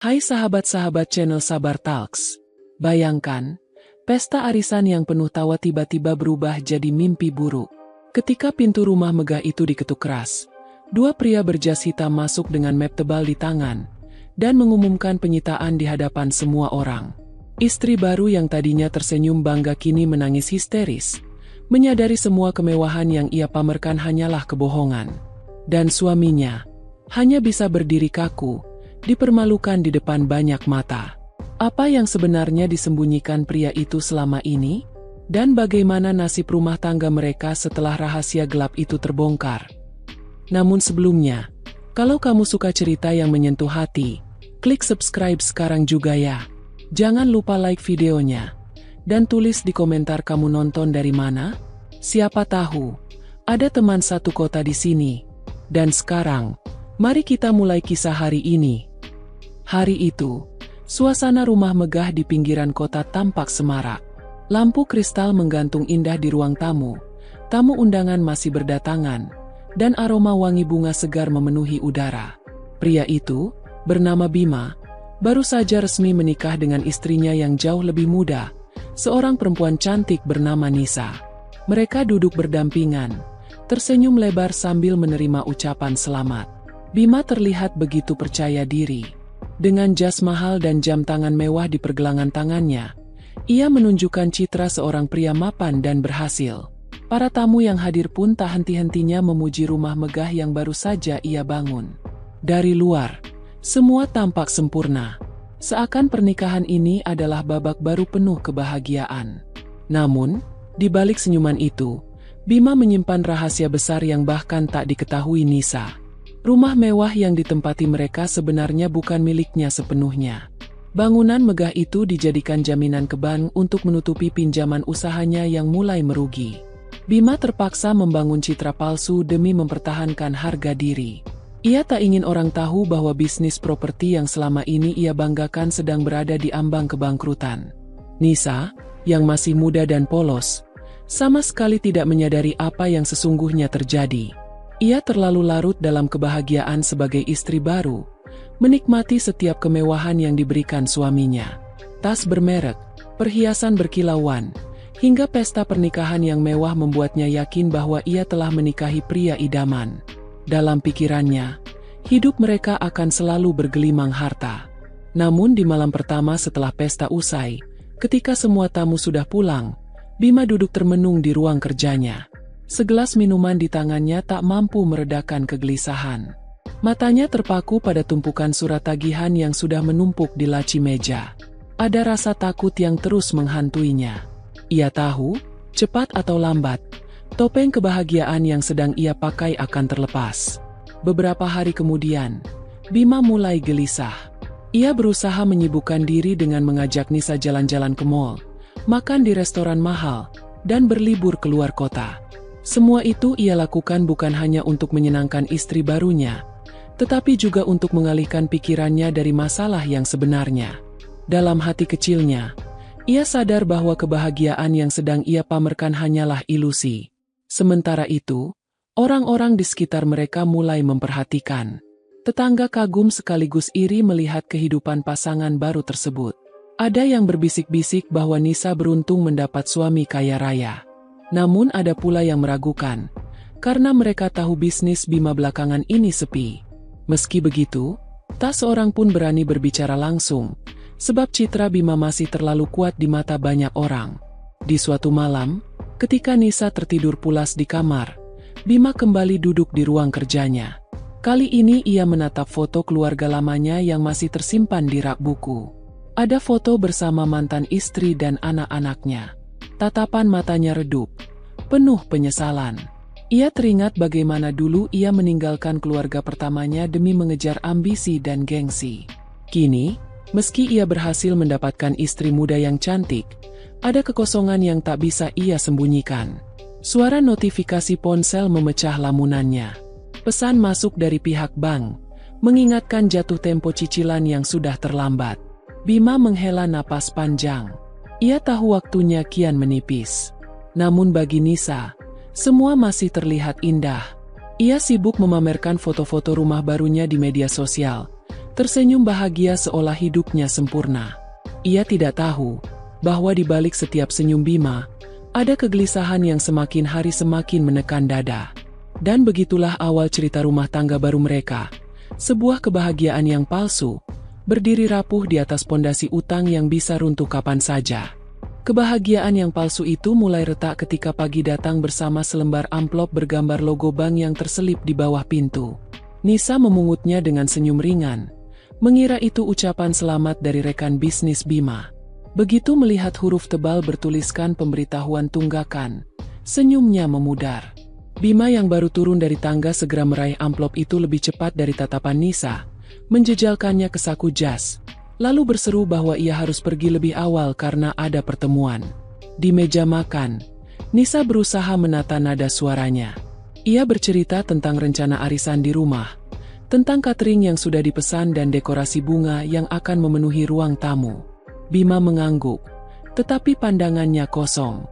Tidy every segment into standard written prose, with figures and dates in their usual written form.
Hai sahabat-sahabat channel Sabar Talks. Bayangkan, pesta arisan yang penuh tawa tiba-tiba berubah jadi mimpi buruk. Ketika pintu rumah megah itu diketuk keras, dua pria berjas hitam masuk dengan map tebal di tangan, dan mengumumkan penyitaan di hadapan semua orang. Istri baru yang tadinya tersenyum bangga kini menangis histeris, menyadari semua kemewahan yang ia pamerkan hanyalah kebohongan. Dan suaminya hanya bisa berdiri kaku, dipermalukan di depan banyak mata. Apa yang sebenarnya disembunyikan pria itu selama ini? Dan bagaimana nasib rumah tangga mereka setelah rahasia gelap itu terbongkar? Namun sebelumnya, kalau kamu suka cerita yang menyentuh hati, klik subscribe sekarang juga ya. Jangan lupa like videonya, dan tulis di komentar kamu nonton dari mana. Siapa tahu, ada teman satu kota di sini. Dan sekarang, mari kita mulai kisah hari ini. Hari itu, suasana rumah megah di pinggiran kota tampak semarak. Lampu kristal menggantung indah di ruang tamu. Tamu undangan masih berdatangan, dan aroma wangi bunga segar memenuhi udara. Pria itu, bernama Bima, baru saja resmi menikah dengan istrinya yang jauh lebih muda, seorang perempuan cantik bernama Nisa. Mereka duduk berdampingan, tersenyum lebar sambil menerima ucapan selamat. Bima terlihat begitu percaya diri. Dengan jas mahal dan jam tangan mewah di pergelangan tangannya, ia menunjukkan citra seorang pria mapan dan berhasil. Para tamu yang hadir pun tak henti-hentinya memuji rumah megah yang baru saja ia bangun. Dari luar, semua tampak sempurna. Seakan pernikahan ini adalah babak baru penuh kebahagiaan. Namun, di balik senyuman itu, Bima menyimpan rahasia besar yang bahkan tak diketahui Nisa. Rumah mewah yang ditempati mereka sebenarnya bukan miliknya sepenuhnya. Bangunan megah itu dijadikan jaminan ke bank untuk menutupi pinjaman usahanya yang mulai merugi. Bima terpaksa membangun citra palsu demi mempertahankan harga diri. Ia tak ingin orang tahu bahwa bisnis properti yang selama ini ia banggakan sedang berada di ambang kebangkrutan. Nisa, yang masih muda dan polos, sama sekali tidak menyadari apa yang sesungguhnya terjadi. Ia terlalu larut dalam kebahagiaan sebagai istri baru, menikmati setiap kemewahan yang diberikan suaminya. Tas bermerek, perhiasan berkilauan, hingga pesta pernikahan yang mewah membuatnya yakin bahwa ia telah menikahi pria idaman. Dalam pikirannya, hidup mereka akan selalu bergelimang harta. Namun di malam pertama setelah pesta usai, ketika semua tamu sudah pulang, Bima duduk termenung di ruang kerjanya. Segelas minuman di tangannya tak mampu meredakan kegelisahan. Matanya terpaku pada tumpukan surat tagihan yang sudah menumpuk di laci meja. Ada rasa takut yang terus menghantuinya. Ia tahu, cepat atau lambat, topeng kebahagiaan yang sedang ia pakai akan terlepas. Beberapa hari kemudian, Bima mulai gelisah. Ia berusaha menyibukkan diri dengan mengajak Nisa jalan-jalan ke mall, makan di restoran mahal, dan berlibur keluar kota. Semua itu ia lakukan bukan hanya untuk menyenangkan istri barunya, tetapi juga untuk mengalihkan pikirannya dari masalah yang sebenarnya. Dalam hati kecilnya, ia sadar bahwa kebahagiaan yang sedang ia pamerkan hanyalah ilusi. Sementara itu, orang-orang di sekitar mereka mulai memperhatikan. Tetangga kagum sekaligus iri melihat kehidupan pasangan baru tersebut. Ada yang berbisik-bisik bahwa Nisa beruntung mendapat suami kaya raya. Namun ada pula yang meragukan, karena mereka tahu bisnis Bima belakangan ini sepi. Meski begitu, tak seorang pun berani berbicara langsung, sebab citra Bima masih terlalu kuat di mata banyak orang. Di suatu malam, ketika Nisa tertidur pulas di kamar, Bima kembali duduk di ruang kerjanya. Kali ini ia menatap foto keluarga lamanya yang masih tersimpan di rak buku. Ada foto bersama mantan istri dan anak-anaknya. Tatapan matanya redup, penuh penyesalan. Ia teringat bagaimana dulu ia meninggalkan keluarga pertamanya demi mengejar ambisi dan gengsi. Kini, meski ia berhasil mendapatkan istri muda yang cantik, ada kekosongan yang tak bisa ia sembunyikan. Suara notifikasi ponsel memecah lamunannya. Pesan masuk dari pihak bank, mengingatkan jatuh tempo cicilan yang sudah terlambat. Bima menghela napas panjang. Ia tahu waktunya kian menipis. Namun bagi Nisa, semua masih terlihat indah. Ia sibuk memamerkan foto-foto rumah barunya di media sosial, tersenyum bahagia seolah hidupnya sempurna. Ia tidak tahu bahwa di balik setiap senyum Bima, ada kegelisahan yang semakin hari semakin menekan dada. Dan begitulah awal cerita rumah tangga baru mereka. Sebuah kebahagiaan yang palsu, berdiri rapuh di atas pondasi utang yang bisa runtuh kapan saja. Kebahagiaan yang palsu itu mulai retak ketika pagi datang bersama selembar amplop bergambar logo bank yang terselip di bawah pintu. Nisa memungutnya dengan senyum ringan, mengira itu ucapan selamat dari rekan bisnis Bima. Begitu melihat huruf tebal bertuliskan pemberitahuan tunggakan, senyumnya memudar. Bima yang baru turun dari tangga segera meraih amplop itu lebih cepat dari tatapan Nisa, menjejalkannya ke saku jas, lalu berseru bahwa ia harus pergi lebih awal karena ada pertemuan. Di meja makan, Nisa berusaha menata nada suaranya. Ia bercerita tentang rencana arisan di rumah, tentang catering yang sudah dipesan dan dekorasi bunga yang akan memenuhi ruang tamu. Bima mengangguk, tetapi pandangannya kosong.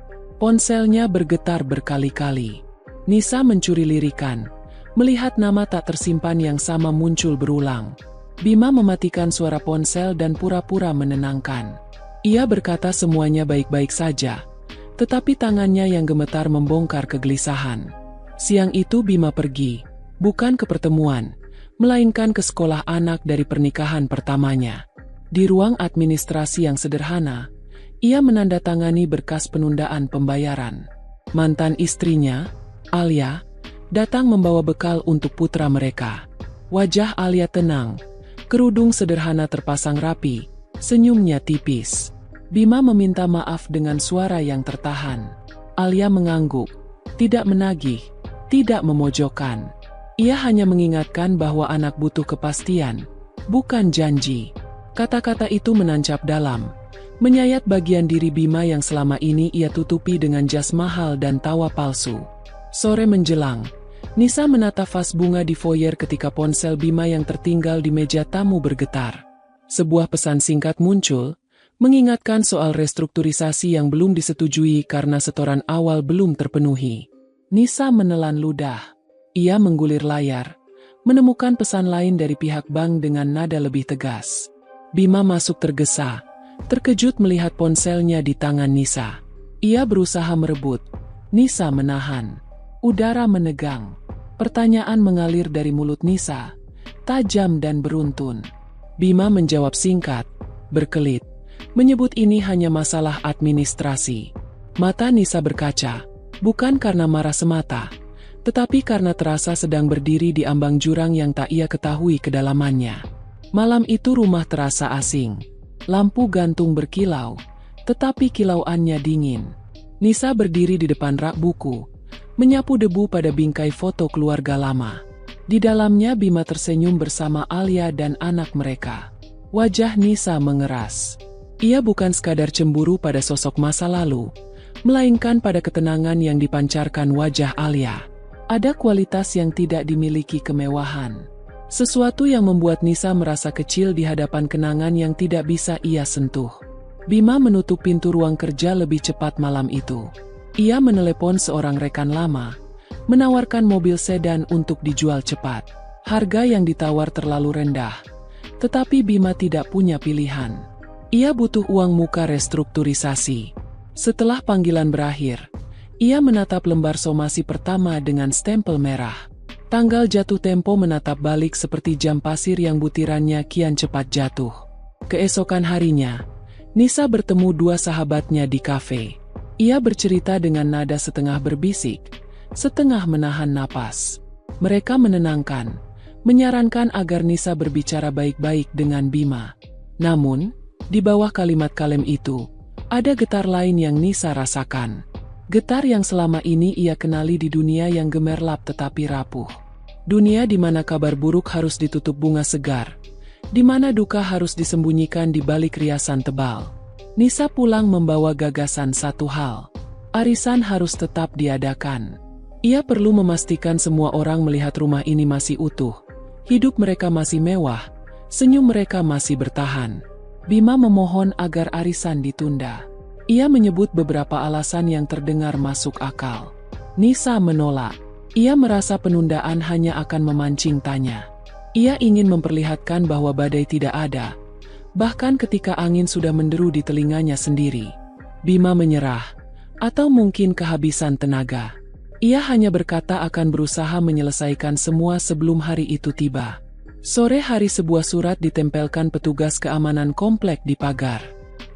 Ponselnya bergetar berkali-kali. Nisa mencuri lirikan, melihat nama tak tersimpan yang sama muncul berulang. Bima mematikan suara ponsel dan pura-pura menenangkan. Ia berkata semuanya baik-baik saja, tetapi tangannya yang gemetar membongkar kegelisahan. Siang itu Bima pergi, bukan ke pertemuan, melainkan ke sekolah anak dari pernikahan pertamanya. Di ruang administrasi yang sederhana, ia menandatangani berkas penundaan pembayaran. Mantan istrinya, Alia, datang membawa bekal untuk putra mereka. Wajah Alia tenang, kerudung sederhana terpasang rapi, senyumnya tipis. Bima meminta maaf dengan suara yang tertahan. Alia mengangguk, tidak menagih, tidak memojokkan. Ia hanya mengingatkan bahwa anak butuh kepastian, bukan janji. Kata-kata itu menancap dalam, menyayat bagian diri Bima yang selama ini ia tutupi dengan jas mahal dan tawa palsu. Sore menjelang, Nisa menata vas bunga di foyer ketika ponsel Bima yang tertinggal di meja tamu bergetar. Sebuah pesan singkat muncul, mengingatkan soal restrukturisasi yang belum disetujui karena setoran awal belum terpenuhi. Nisa menelan ludah. Ia menggulir layar, menemukan pesan lain dari pihak bank dengan nada lebih tegas. Bima masuk tergesa, terkejut melihat ponselnya di tangan Nisa. Ia berusaha merebut, Nisa menahan. Udara menegang. Pertanyaan mengalir dari mulut Nisa, tajam dan beruntun. Bima menjawab singkat, berkelit, menyebut ini hanya masalah administrasi. Mata Nisa berkaca, bukan karena marah semata, tetapi karena terasa sedang berdiri di ambang jurang yang tak ia ketahui kedalamannya. Malam itu rumah terasa asing. Lampu gantung berkilau, tetapi kilauannya dingin. Nisa berdiri di depan rak buku, menyapu debu pada bingkai foto keluarga lama. Di dalamnya Bima tersenyum bersama Alia dan anak mereka. Wajah Nisa mengeras. Ia bukan sekadar cemburu pada sosok masa lalu, melainkan pada ketenangan yang dipancarkan wajah Alia. Ada kualitas yang tidak dimiliki kemewahan. Sesuatu yang membuat Nisa merasa kecil di hadapan kenangan yang tidak bisa ia sentuh. Bima menutup pintu ruang kerja lebih cepat malam itu. Ia menelepon seorang rekan lama, menawarkan mobil sedan untuk dijual cepat. Harga yang ditawar terlalu rendah, tetapi Bima tidak punya pilihan. Ia butuh uang muka restrukturisasi. Setelah panggilan berakhir, ia menatap lembar somasi pertama dengan stempel merah. Tanggal jatuh tempo menatap balik seperti jam pasir yang butirannya kian cepat jatuh. Keesokan harinya, Nisa bertemu dua sahabatnya di kafe. Ia bercerita dengan nada setengah berbisik, setengah menahan napas. Mereka menenangkan, menyarankan agar Nisa berbicara baik-baik dengan Bima. Namun, di bawah kalimat kalem itu, ada getar lain yang Nisa rasakan. Getar yang selama ini ia kenali di dunia yang gemerlap tetapi rapuh. Dunia di mana kabar buruk harus ditutup bunga segar, di mana duka harus disembunyikan di balik riasan tebal. Nisa pulang membawa gagasan satu hal. Arisan harus tetap diadakan. Ia perlu memastikan semua orang melihat rumah ini masih utuh. Hidup mereka masih mewah, senyum mereka masih bertahan. Bima memohon agar arisan ditunda. Ia menyebut beberapa alasan yang terdengar masuk akal. Nisa menolak. Ia merasa penundaan hanya akan memancing tanya. Ia ingin memperlihatkan bahwa badai tidak ada, bahkan ketika angin sudah menderu di telinganya sendiri. Bima menyerah, atau mungkin kehabisan tenaga. Ia hanya berkata akan berusaha menyelesaikan semua sebelum hari itu tiba. Sore hari sebuah surat ditempelkan petugas keamanan komplek di pagar.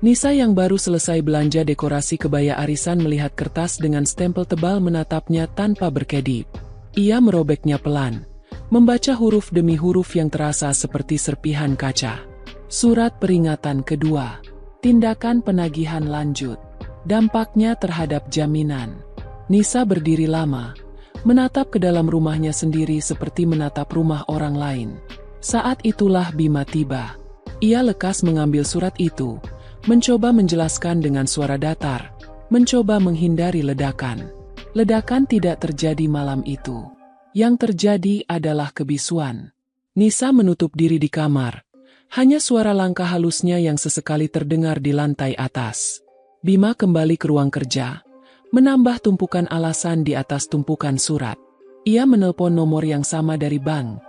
Nisa yang baru selesai belanja dekorasi kebaya arisan melihat kertas dengan stempel tebal menatapnya tanpa berkedip. Ia merobeknya pelan, membaca huruf demi huruf yang terasa seperti serpihan kaca. Surat peringatan kedua. Tindakan penagihan lanjut. Dampaknya terhadap jaminan. Nisa berdiri lama, menatap ke dalam rumahnya sendiri seperti menatap rumah orang lain. Saat itulah Bima tiba. Ia lekas mengambil surat itu, mencoba menjelaskan dengan suara datar, mencoba menghindari ledakan. Ledakan tidak terjadi malam itu. Yang terjadi adalah kebisuan. Nisa menutup diri di kamar. Hanya suara langkah halusnya yang sesekali terdengar di lantai atas. Bima kembali ke ruang kerja, menambah tumpukan alasan di atas tumpukan surat. Ia menelpon nomor yang sama dari bank.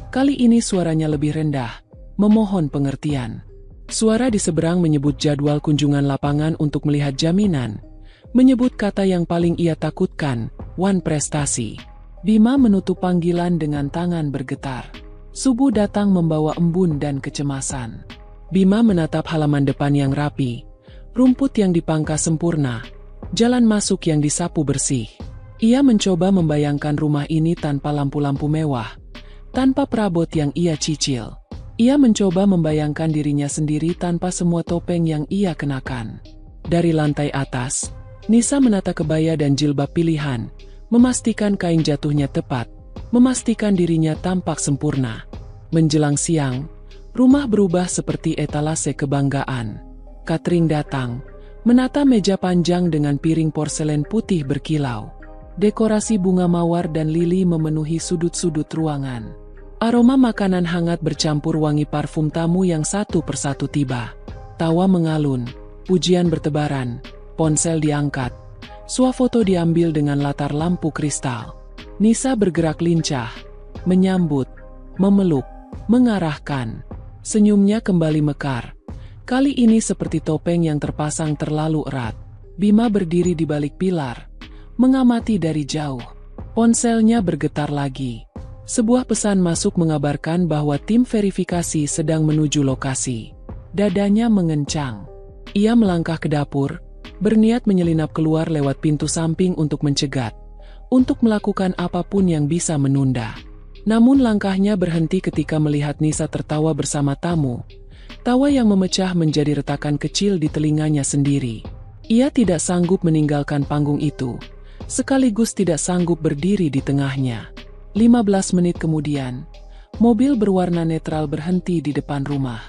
Kali ini suaranya lebih rendah, memohon pengertian. Suara di seberang menyebut jadwal kunjungan lapangan untuk melihat jaminan. Menyebut kata yang paling ia takutkan, Wan prestasi. Bima menutup panggilan dengan tangan bergetar. Subuh datang membawa embun dan kecemasan. Bima menatap halaman depan yang rapi, rumput yang dipangkas sempurna, jalan masuk yang disapu bersih. Ia mencoba membayangkan rumah ini tanpa lampu-lampu mewah, tanpa perabot yang ia cicil. Ia mencoba membayangkan dirinya sendiri tanpa semua topeng yang ia kenakan. Dari lantai atas, Nisa menata kebaya dan jilbab pilihan, memastikan kain jatuhnya tepat, memastikan dirinya tampak sempurna. Menjelang siang, rumah berubah seperti etalase kebanggaan. Catering datang, menata meja panjang dengan piring porselen putih berkilau. Dekorasi bunga mawar dan lili memenuhi sudut-sudut ruangan. Aroma makanan hangat bercampur wangi parfum tamu yang satu persatu tiba. Tawa mengalun, pujian bertebaran, ponsel diangkat, swafoto diambil dengan latar lampu kristal. Nisa bergerak lincah, menyambut, memeluk, mengarahkan. Senyumnya kembali mekar. Kali ini seperti topeng yang terpasang terlalu erat. Bima berdiri di balik pilar, mengamati dari jauh. Ponselnya bergetar lagi. Sebuah pesan masuk mengabarkan bahwa tim verifikasi sedang menuju lokasi. Dadanya mengencang. Ia melangkah ke dapur, berniat menyelinap keluar lewat pintu samping untuk mencegat, untuk melakukan apapun yang bisa menunda. Namun langkahnya berhenti ketika melihat Nisa tertawa bersama tamu. Tawa yang memecah menjadi retakan kecil di telinganya sendiri. Ia tidak sanggup meninggalkan panggung itu, sekaligus tidak sanggup berdiri di tengahnya. 15 menit kemudian, mobil berwarna netral berhenti di depan rumah.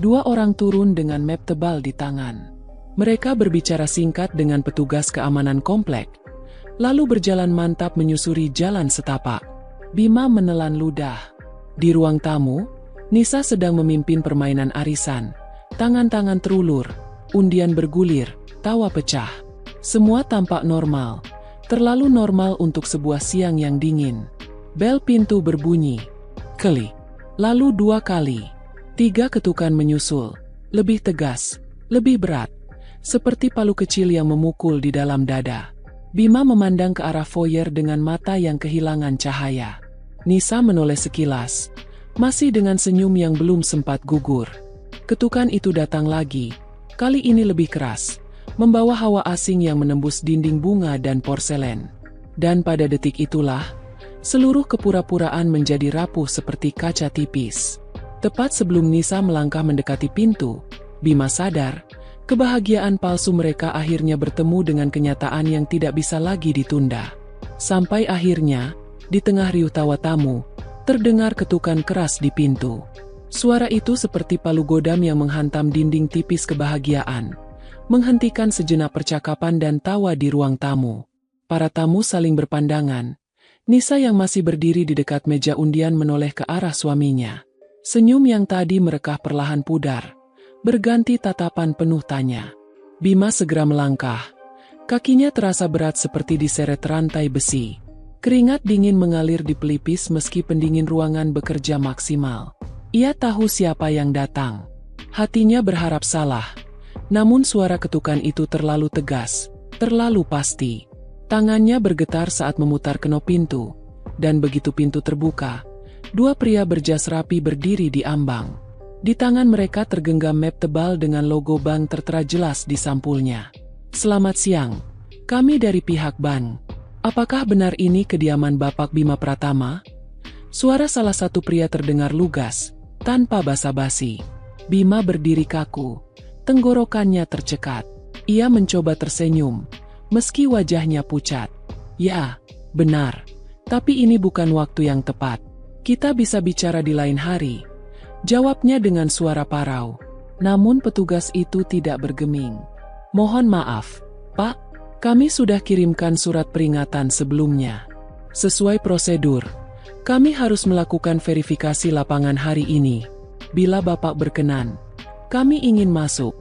Dua orang turun dengan map tebal di tangan. Mereka berbicara singkat dengan petugas keamanan komplek, lalu berjalan mantap menyusuri jalan setapak. Bima menelan ludah. Di ruang tamu, Nisa sedang memimpin permainan arisan. Tangan-tangan terulur, undian bergulir, tawa pecah. Semua tampak normal, terlalu normal untuk sebuah siang yang dingin. Bel pintu berbunyi. Klik. Lalu 2 kali. 3 ketukan menyusul. Lebih tegas, lebih berat. Seperti palu kecil yang memukul di dalam dada. Bima memandang ke arah foyer dengan mata yang kehilangan cahaya. Nisa menoleh sekilas, masih dengan senyum yang belum sempat gugur. Ketukan itu datang lagi. Kali ini lebih keras, membawa hawa asing yang menembus dinding bunga dan porselen. Dan pada detik itulah, seluruh kepura-puraan menjadi rapuh seperti kaca tipis. Tepat sebelum Nisa melangkah mendekati pintu, Bima sadar, kebahagiaan palsu mereka akhirnya bertemu dengan kenyataan yang tidak bisa lagi ditunda. Sampai akhirnya, di tengah riuh tawa tamu, terdengar ketukan keras di pintu. Suara itu seperti palu godam yang menghantam dinding tipis kebahagiaan, menghentikan sejenak percakapan dan tawa di ruang tamu. Para tamu saling berpandangan. Nisa yang masih berdiri di dekat meja undian menoleh ke arah suaminya. Senyum yang tadi merekah perlahan pudar, berganti tatapan penuh tanya. Bima segera melangkah. Kakinya terasa berat seperti diseret rantai besi. Keringat dingin mengalir di pelipis meski pendingin ruangan bekerja maksimal. Ia tahu siapa yang datang. Hatinya berharap salah. Namun suara ketukan itu terlalu tegas, terlalu pasti. Tangannya bergetar saat memutar knop pintu. Dan begitu pintu terbuka, dua pria berjas rapi berdiri di ambang. Di tangan mereka tergenggam map tebal dengan logo bank tertera jelas di sampulnya. "Selamat siang, kami dari pihak bank. Apakah benar ini kediaman Bapak Bima Pratama?" Suara salah satu pria terdengar lugas, tanpa basa-basi. Bima berdiri kaku, tenggorokannya tercekat. Ia mencoba tersenyum, meski wajahnya pucat. "Ya, benar. Tapi ini bukan waktu yang tepat. Kita bisa bicara di lain hari," jawabnya dengan suara parau. Namun petugas itu tidak bergeming. "Mohon maaf, Pak. Kami sudah kirimkan surat peringatan sebelumnya. Sesuai prosedur, kami harus melakukan verifikasi lapangan hari ini. Bila Bapak berkenan, kami ingin masuk."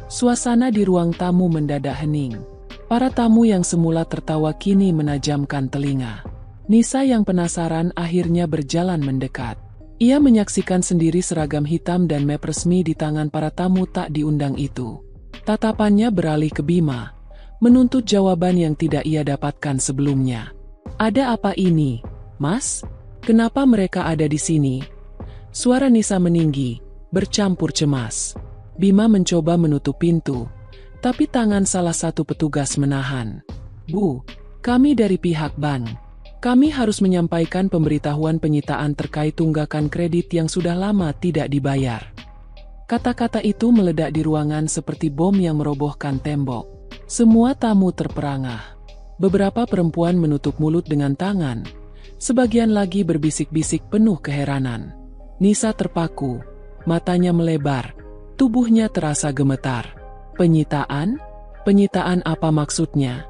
Suasana di ruang tamu mendadak hening. Para tamu yang semula tertawa kini menajamkan telinga. Nisa yang penasaran akhirnya berjalan mendekat. Ia menyaksikan sendiri seragam hitam dan map resmi di tangan para tamu tak diundang itu. Tatapannya beralih ke Bima, menuntut jawaban yang tidak ia dapatkan sebelumnya. "Ada apa ini, Mas? Kenapa mereka ada di sini?" Suara Nisa meninggi, bercampur cemas. Bima mencoba menutup pintu, tapi tangan salah satu petugas menahan. "Bu, kami dari pihak bank. Kami harus menyampaikan pemberitahuan penyitaan terkait tunggakan kredit yang sudah lama tidak dibayar." Kata-kata itu meledak di ruangan seperti bom yang merobohkan tembok. Semua tamu terperangah. Beberapa perempuan menutup mulut dengan tangan. Sebagian lagi berbisik-bisik penuh keheranan. Nisa terpaku. Matanya melebar. Tubuhnya terasa gemetar. "Penyitaan? Penyitaan apa maksudnya?"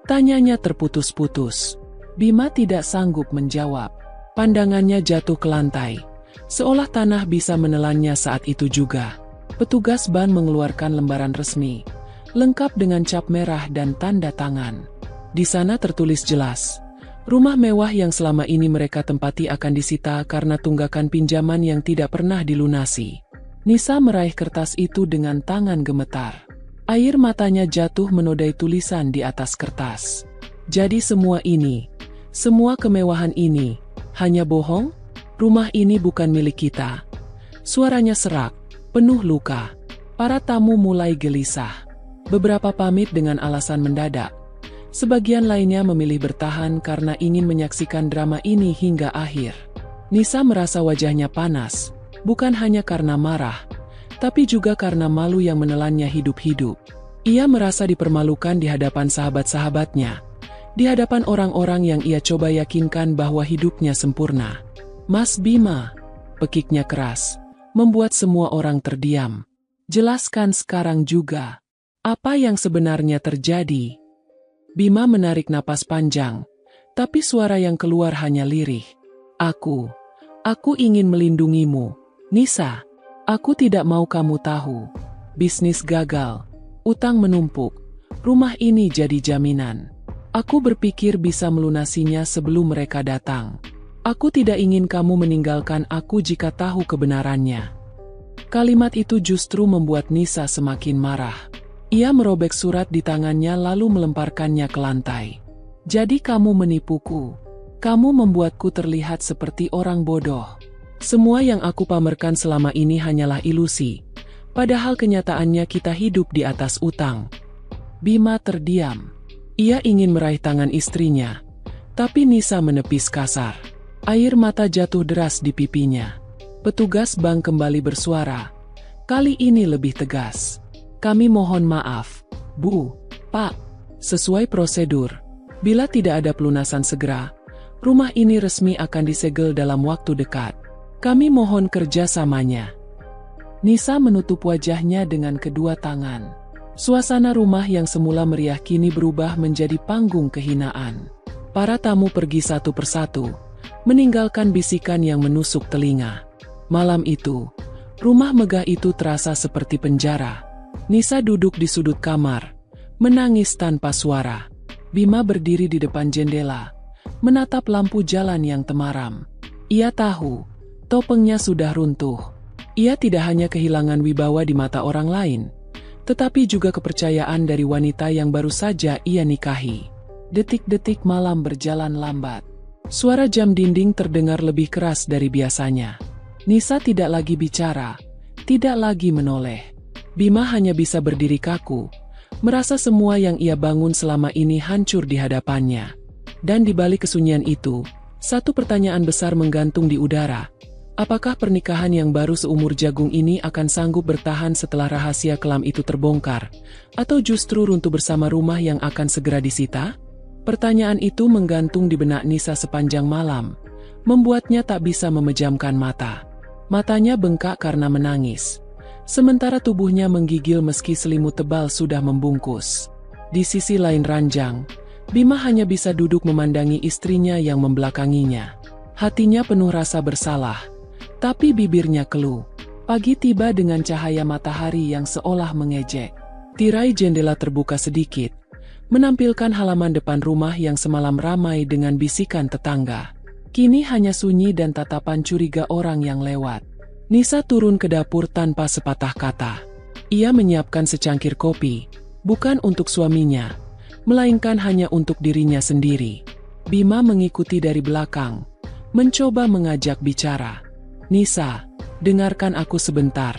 Tanyanya terputus-putus. Bima tidak sanggup menjawab. Pandangannya jatuh ke lantai. Seolah tanah bisa menelannya saat itu juga. Petugas ban mengeluarkan lembaran resmi, lengkap dengan cap merah dan tanda tangan. Di sana tertulis jelas, rumah mewah yang selama ini mereka tempati akan disita karena tunggakan pinjaman yang tidak pernah dilunasi. Nisa meraih kertas itu dengan tangan gemetar. Air matanya jatuh menodai tulisan di atas kertas. Jadi semua ini, semua kemewahan ini, hanya bohong? Rumah ini bukan milik kita. Suaranya serak, penuh luka. Para tamu mulai gelisah. Beberapa pamit dengan alasan mendadak. Sebagian lainnya memilih bertahan karena ingin menyaksikan drama ini hingga akhir. Nisa merasa wajahnya panas, bukan hanya karena marah, tapi juga karena malu yang menelannya hidup-hidup. Ia merasa dipermalukan di hadapan sahabat-sahabatnya, di hadapan orang-orang yang ia coba yakinkan bahwa hidupnya sempurna. "Mas Bima," pekiknya keras, membuat semua orang terdiam. "Jelaskan sekarang juga. Apa yang sebenarnya terjadi?" Bima menarik napas panjang, tapi suara yang keluar hanya lirih. Aku ingin melindungimu, Nisa. Aku tidak mau kamu tahu. Bisnis gagal, utang menumpuk, rumah ini jadi jaminan. Aku berpikir bisa melunasinya sebelum mereka datang. Aku tidak ingin kamu meninggalkan aku jika tahu kebenarannya." Kalimat itu justru membuat Nisa semakin marah. Ia merobek surat di tangannya lalu melemparkannya ke lantai. "Jadi kamu menipuku. Kamu membuatku terlihat seperti orang bodoh. Semua yang aku pamerkan selama ini hanyalah ilusi. Padahal kenyataannya kita hidup di atas utang." Bima terdiam. Ia ingin meraih tangan istrinya, tapi Nisa menepis kasar. Air mata jatuh deras di pipinya. Petugas bank kembali bersuara. Kali ini lebih tegas. "Kami mohon maaf, Bu, Pak. Sesuai prosedur, bila tidak ada pelunasan segera, rumah ini resmi akan disegel dalam waktu dekat. Kami mohon kerjasamanya." Nisa menutup wajahnya dengan kedua tangan. Suasana rumah yang semula meriah kini berubah menjadi panggung kehinaan. Para tamu pergi satu persatu, meninggalkan bisikan yang menusuk telinga. Malam itu, rumah megah itu terasa seperti penjara. Nisa duduk di sudut kamar, menangis tanpa suara. Bima berdiri di depan jendela, menatap lampu jalan yang temaram. Ia tahu, topengnya sudah runtuh. Ia tidak hanya kehilangan wibawa di mata orang lain, tetapi juga kepercayaan dari wanita yang baru saja ia nikahi. Detik-detik malam berjalan lambat. Suara jam dinding terdengar lebih keras dari biasanya. Nisa tidak lagi bicara, tidak lagi menoleh. Bima hanya bisa berdiri kaku, merasa semua yang ia bangun selama ini hancur di hadapannya. Dan di balik kesunyian itu, satu pertanyaan besar menggantung di udara. Apakah pernikahan yang baru seumur jagung ini akan sanggup bertahan setelah rahasia kelam itu terbongkar? Atau justru runtuh bersama rumah yang akan segera disita? Pertanyaan itu menggantung di benak Nisa sepanjang malam, membuatnya tak bisa memejamkan mata. Matanya bengkak karena menangis, sementara tubuhnya menggigil meski selimut tebal sudah membungkus. Di sisi lain ranjang, Bima hanya bisa duduk memandangi istrinya yang membelakanginya. Hatinya penuh rasa bersalah, tapi bibirnya keluh. Pagi tiba dengan cahaya matahari yang seolah mengejek. Tirai jendela terbuka sedikit, menampilkan halaman depan rumah yang semalam ramai dengan bisikan tetangga. Kini hanya sunyi dan tatapan curiga orang yang lewat. Nisa turun ke dapur tanpa sepatah kata. Ia menyiapkan secangkir kopi, bukan untuk suaminya, melainkan hanya untuk dirinya sendiri. Bima mengikuti dari belakang, mencoba mengajak bicara. "Nisa, dengarkan aku sebentar,"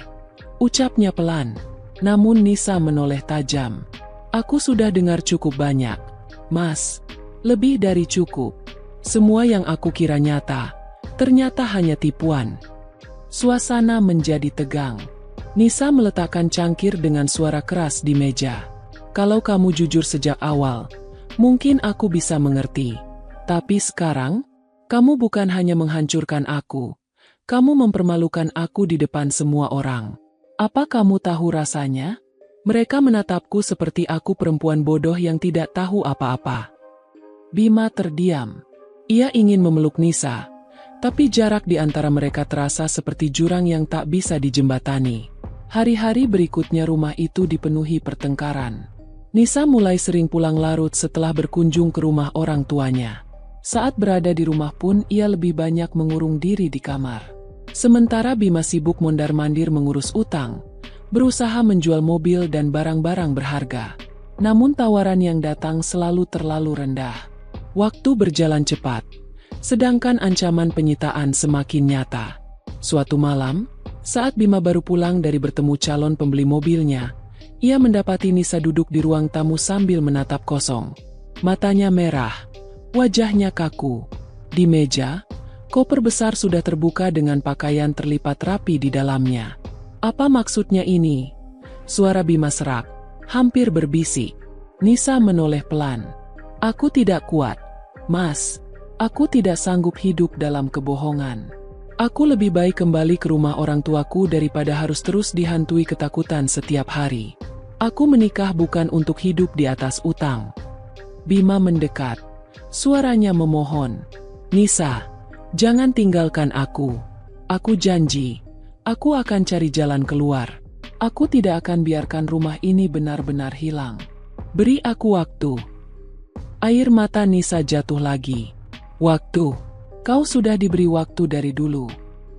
ucapnya pelan. Namun Nisa menoleh tajam. "Aku sudah dengar cukup banyak, Mas. Lebih dari cukup. Semua yang aku kira nyata, ternyata hanya tipuan." Suasana menjadi tegang. Nisa meletakkan cangkir dengan suara keras di meja. "Kalau kamu jujur sejak awal, mungkin aku bisa mengerti. Tapi sekarang, kamu bukan hanya menghancurkan aku, kamu mempermalukan aku di depan semua orang. Apa kamu tahu rasanya? Mereka menatapku seperti aku perempuan bodoh yang tidak tahu apa-apa." Bima terdiam. Ia ingin memeluk Nisa, tapi jarak di antara mereka terasa seperti jurang yang tak bisa dijembatani. Hari-hari berikutnya rumah itu dipenuhi pertengkaran. Nisa mulai sering pulang larut setelah berkunjung ke rumah orang tuanya. Saat berada di rumah pun ia lebih banyak mengurung diri di kamar. Sementara Bima sibuk mondar-mandir mengurus utang, berusaha menjual mobil dan barang-barang berharga. Namun tawaran yang datang selalu terlalu rendah. Waktu berjalan cepat, sedangkan ancaman penyitaan semakin nyata. Suatu malam, saat Bima baru pulang dari bertemu calon pembeli mobilnya, ia mendapati Nisa duduk di ruang tamu sambil menatap kosong. Matanya merah, wajahnya kaku. Di meja, koper besar sudah terbuka dengan pakaian terlipat rapi di dalamnya. "Apa maksudnya ini?" Suara Bima serak, hampir berbisik. Nisa menoleh pelan. "Aku tidak kuat, Mas. Aku tidak sanggup hidup dalam kebohongan. Aku lebih baik kembali ke rumah orang tuaku daripada harus terus dihantui ketakutan setiap hari. Aku menikah bukan untuk hidup di atas utang." Bima mendekat. Suaranya memohon. "Nisa, jangan tinggalkan aku. Aku janji, aku akan cari jalan keluar. Aku tidak akan biarkan rumah ini benar-benar hilang. Beri aku waktu." Air mata Nisa jatuh lagi. "Waktu? Kau sudah diberi waktu dari dulu.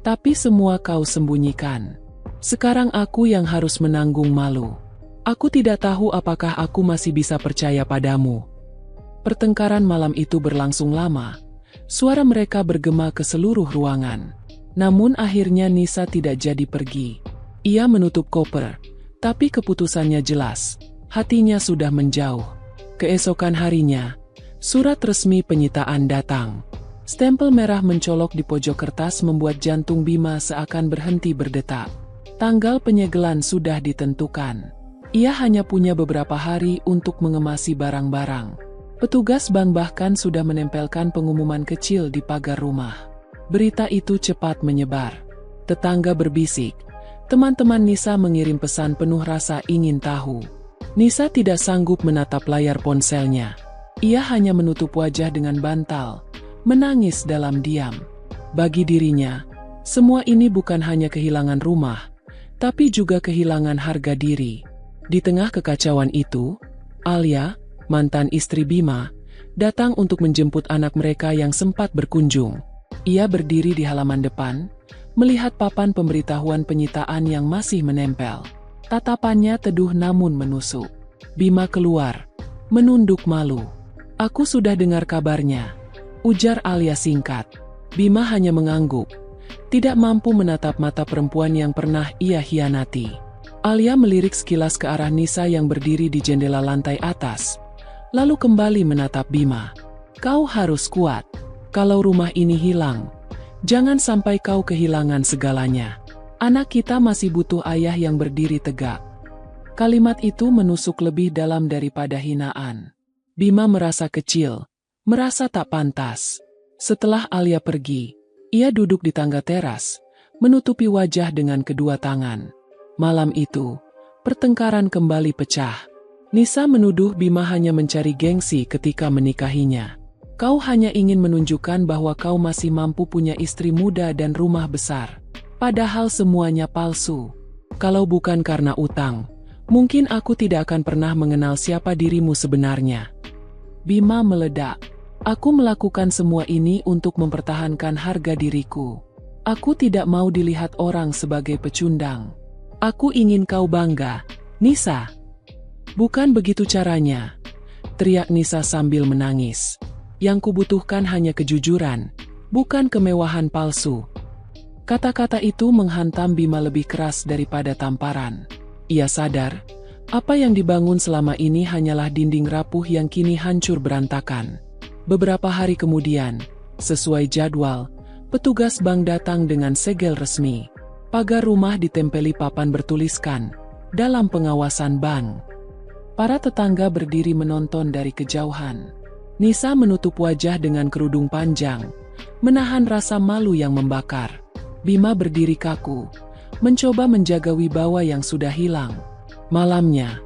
Tapi semua kau sembunyikan. Sekarang aku yang harus menanggung malu. Aku tidak tahu apakah aku masih bisa percaya padamu." Pertengkaran malam itu berlangsung lama. Suara mereka bergema ke seluruh ruangan. Namun akhirnya Nisa tidak jadi pergi. Ia menutup koper, tapi keputusannya jelas. Hatinya sudah menjauh. Keesokan harinya, surat resmi penyitaan datang. Stempel merah mencolok di pojok kertas membuat jantung Bima seakan berhenti berdetak. Tanggal penyegelan sudah ditentukan. Ia hanya punya beberapa hari untuk mengemasi barang-barang. Petugas bank bahkan sudah menempelkan pengumuman kecil di pagar rumah. Berita itu cepat menyebar. Tetangga berbisik. Teman-teman Nisa mengirim pesan penuh rasa ingin tahu. Nisa tidak sanggup menatap layar ponselnya. Ia hanya menutup wajah dengan bantal, menangis dalam diam. Bagi dirinya, semua ini bukan hanya kehilangan rumah, tapi juga kehilangan harga diri. Di tengah kekacauan itu, Alia, mantan istri Bima, datang untuk menjemput anak mereka yang sempat berkunjung. Ia berdiri di halaman depan, melihat papan pemberitahuan penyitaan yang masih menempel. Tatapannya teduh namun menusuk. Bima keluar, menunduk malu. "Aku sudah dengar kabarnya," ujar Alia singkat. Bima hanya mengangguk, tidak mampu menatap mata perempuan yang pernah ia hianati. Alia melirik sekilas ke arah Nisa yang berdiri di jendela lantai atas, lalu kembali menatap Bima. "Kau harus kuat. Kalau rumah ini hilang, jangan sampai kau kehilangan segalanya. Anak kita masih butuh ayah yang berdiri tegak." Kalimat itu menusuk lebih dalam daripada hinaan. Bima merasa kecil, merasa tak pantas. Setelah Alia pergi, ia duduk di tangga teras, menutupi wajah dengan kedua tangan. Malam itu, pertengkaran kembali pecah. Nisa menuduh Bima hanya mencari gengsi ketika menikahinya. "Kau hanya ingin menunjukkan bahwa kau masih mampu punya istri muda dan rumah besar. Padahal semuanya palsu. Kalau bukan karena utang, mungkin aku tidak akan pernah mengenal siapa dirimu sebenarnya." Bima meledak. "Aku melakukan semua ini untuk mempertahankan harga diriku. Aku tidak mau dilihat orang sebagai pecundang. Aku ingin kau bangga, Nisa." "Bukan begitu caranya," teriak Nisa sambil menangis. "Yang kubutuhkan hanya kejujuran, bukan kemewahan palsu." Kata-kata itu menghantam Bima lebih keras daripada tamparan. Ia sadar, apa yang dibangun selama ini hanyalah dinding rapuh yang kini hancur berantakan. Beberapa hari kemudian, sesuai jadwal, petugas bank datang dengan segel resmi. Pagar rumah ditempeli papan bertuliskan, "Dalam pengawasan bank." Para tetangga berdiri menonton dari kejauhan. Nisa menutup wajah dengan kerudung panjang, menahan rasa malu yang membakar. Bima berdiri kaku, mencoba menjaga wibawa yang sudah hilang. Malamnya,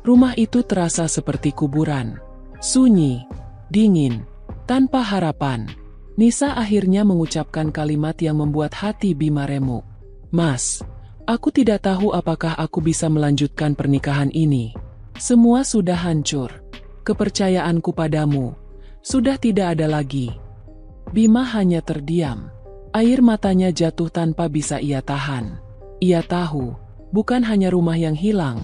rumah itu terasa seperti kuburan. Sunyi, dingin, tanpa harapan. Nisa akhirnya mengucapkan kalimat yang membuat hati Bima remuk. "Mas, aku tidak tahu apakah aku bisa melanjutkan pernikahan ini. Semua sudah hancur. Kepercayaanku padamu sudah tidak ada lagi." Bima hanya terdiam. Air matanya jatuh tanpa bisa ia tahan. Ia tahu, bukan hanya rumah yang hilang,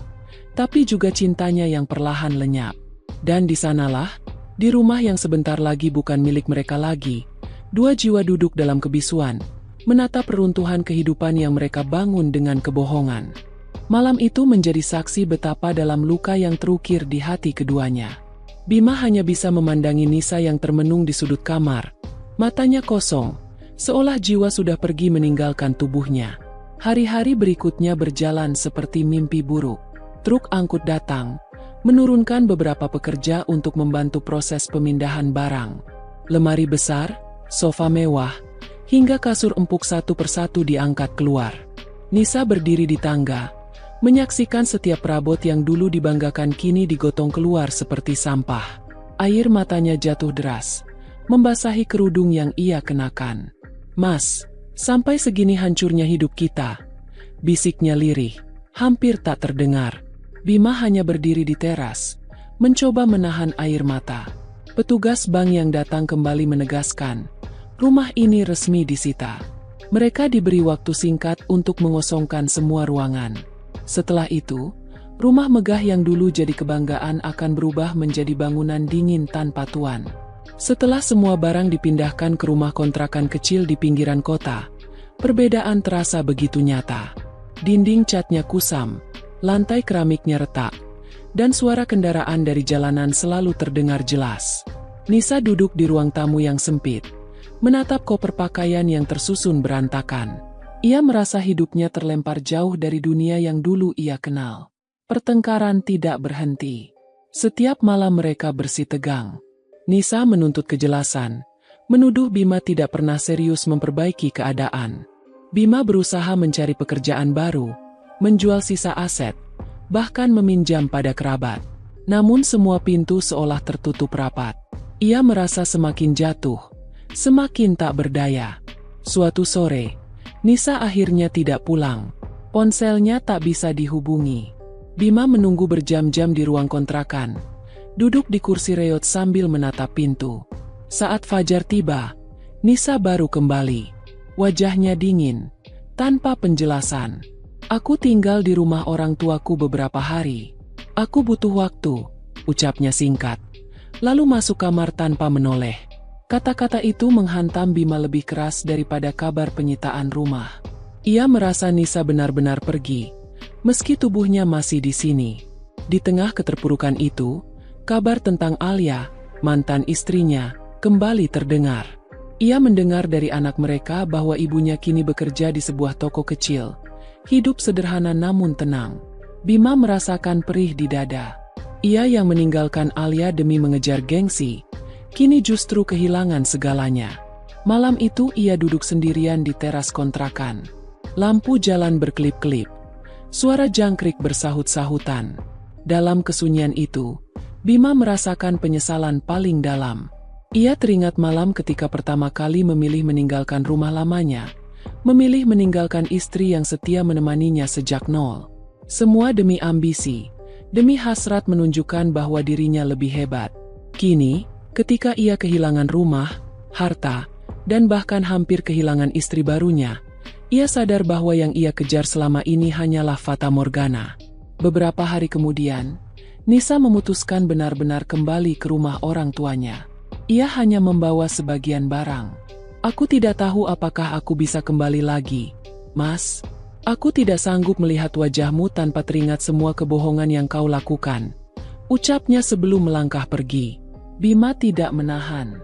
tapi juga cintanya yang perlahan lenyap. Dan di sanalah, di rumah yang sebentar lagi bukan milik mereka lagi, dua jiwa duduk dalam kebisuan, menatap reruntuhan kehidupan yang mereka bangun dengan kebohongan. Malam itu menjadi saksi betapa dalam luka yang terukir di hati keduanya. Bima hanya bisa memandangi Nisa yang termenung di sudut kamar. Matanya kosong, seolah jiwa sudah pergi meninggalkan tubuhnya. Hari-hari berikutnya berjalan seperti mimpi buruk. Truk angkut datang, menurunkan beberapa pekerja untuk membantu proses pemindahan barang. Lemari besar, sofa mewah, hingga kasur empuk satu persatu diangkat keluar. Nisa berdiri di tangga, menyaksikan setiap perabot yang dulu dibanggakan kini digotong keluar seperti sampah. Air matanya jatuh deras, membasahi kerudung yang ia kenakan. "Mas, sampai segini hancurnya hidup kita," bisiknya lirih, hampir tak terdengar. Bima hanya berdiri di teras, mencoba menahan air mata. Petugas bank yang datang kembali menegaskan, rumah ini resmi disita. Mereka diberi waktu singkat untuk mengosongkan semua ruangan. Setelah itu, rumah megah yang dulu jadi kebanggaan akan berubah menjadi bangunan dingin tanpa tuan. Setelah semua barang dipindahkan ke rumah kontrakan kecil di pinggiran kota, perbedaan terasa begitu nyata. Dinding catnya kusam, lantai keramiknya retak, dan suara kendaraan dari jalanan selalu terdengar jelas. Nisa duduk di ruang tamu yang sempit, menatap koper pakaian yang tersusun berantakan. Ia merasa hidupnya terlempar jauh dari dunia yang dulu ia kenal. Pertengkaran tidak berhenti. Setiap malam mereka bersitegang. Nisa menuntut kejelasan, menuduh Bima tidak pernah serius memperbaiki keadaan. Bima berusaha mencari pekerjaan baru, menjual sisa aset, bahkan meminjam pada kerabat. Namun semua pintu seolah tertutup rapat. Ia merasa semakin jatuh, semakin tak berdaya. Suatu sore, Nisa akhirnya tidak pulang. Ponselnya tak bisa dihubungi. Bima menunggu berjam-jam di ruang kontrakan, duduk di kursi reot sambil menatap pintu. Saat fajar tiba, Nisa baru kembali. Wajahnya dingin, tanpa penjelasan. "Aku tinggal di rumah orang tuaku beberapa hari. Aku butuh waktu," ucapnya singkat. Lalu masuk kamar tanpa menoleh. Kata-kata itu menghantam Bima lebih keras daripada kabar penyitaan rumah. Ia merasa Nisa benar-benar pergi, meski tubuhnya masih di sini. Di tengah keterpurukan itu, kabar tentang Alia, mantan istrinya, kembali terdengar. Ia mendengar dari anak mereka bahwa ibunya kini bekerja di sebuah toko kecil. Hidup sederhana namun tenang. Bima merasakan perih di dada. Ia yang meninggalkan Alia demi mengejar gengsi, kini justru kehilangan segalanya. Malam itu ia duduk sendirian di teras kontrakan. Lampu jalan berkelip-kelip. Suara jangkrik bersahut-sahutan. Dalam kesunyian itu, Bima merasakan penyesalan paling dalam. Ia teringat malam ketika pertama kali memilih meninggalkan rumah lamanya. Memilih meninggalkan istri yang setia menemaninya sejak nol. Semua demi ambisi, demi hasrat menunjukkan bahwa dirinya lebih hebat. Kini, ketika ia kehilangan rumah, harta, dan bahkan hampir kehilangan istri barunya, ia sadar bahwa yang ia kejar selama ini hanyalah fata morgana. Beberapa hari kemudian, Nisa memutuskan benar-benar kembali ke rumah orang tuanya. Ia hanya membawa sebagian barang. "Aku tidak tahu apakah aku bisa kembali lagi, Mas. Aku tidak sanggup melihat wajahmu tanpa teringat semua kebohongan yang kau lakukan," ucapnya sebelum melangkah pergi. Bima tidak menahan.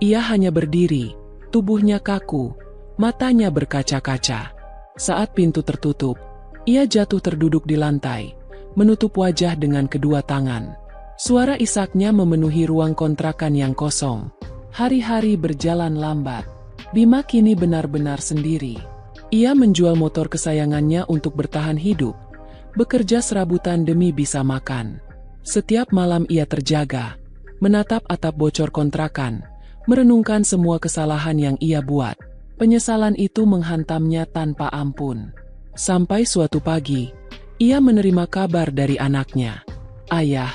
Ia hanya berdiri, tubuhnya kaku, matanya berkaca-kaca. Saat pintu tertutup, ia jatuh terduduk di lantai, menutup wajah dengan kedua tangan. Suara isaknya memenuhi ruang kontrakan yang kosong. Hari-hari berjalan lambat. Bima kini benar-benar sendiri. Ia menjual motor kesayangannya untuk bertahan hidup, bekerja serabutan demi bisa makan. Setiap malam ia terjaga, menatap atap bocor kontrakan, merenungkan semua kesalahan yang ia buat. Penyesalan itu menghantamnya tanpa ampun. Sampai suatu pagi, ia menerima kabar dari anaknya. "Ayah,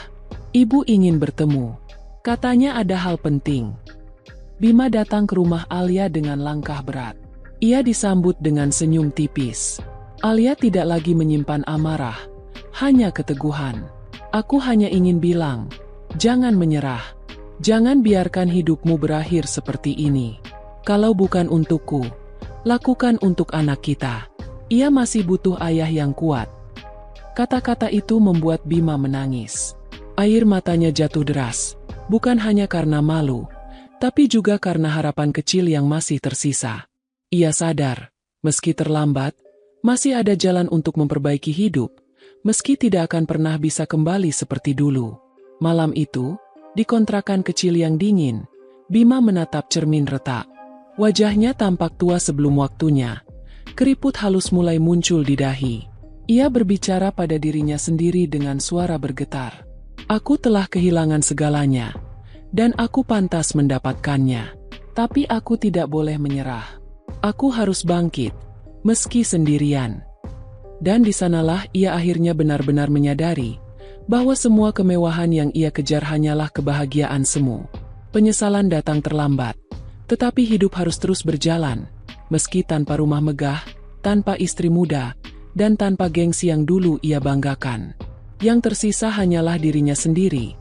Ibu ingin bertemu. Katanya ada hal penting." Bima datang ke rumah Alia dengan langkah berat. Ia disambut dengan senyum tipis. Alia tidak lagi menyimpan amarah, hanya keteguhan. "Aku hanya ingin bilang, jangan menyerah. Jangan biarkan hidupmu berakhir seperti ini. Kalau bukan untukku, lakukan untuk anak kita. Ia masih butuh ayah yang kuat." Kata-kata itu membuat Bima menangis. Air matanya jatuh deras, bukan hanya karena malu, tapi juga karena harapan kecil yang masih tersisa. Ia sadar, meski terlambat, masih ada jalan untuk memperbaiki hidup, meski tidak akan pernah bisa kembali seperti dulu. Malam itu, di kontrakan kecil yang dingin, Bima menatap cermin retak. Wajahnya tampak tua sebelum waktunya. Keriput halus mulai muncul di dahi. Ia berbicara pada dirinya sendiri dengan suara bergetar. "Aku telah kehilangan segalanya, dan aku pantas mendapatkannya. Tapi aku tidak boleh menyerah. Aku harus bangkit, meski sendirian." Dan di sanalah ia akhirnya benar-benar menyadari bahwa semua kemewahan yang ia kejar hanyalah kebahagiaan semu. Penyesalan datang terlambat, tetapi hidup harus terus berjalan, meski tanpa rumah megah, tanpa istri muda, dan tanpa gengsi yang dulu ia banggakan. Yang tersisa hanyalah dirinya sendiri,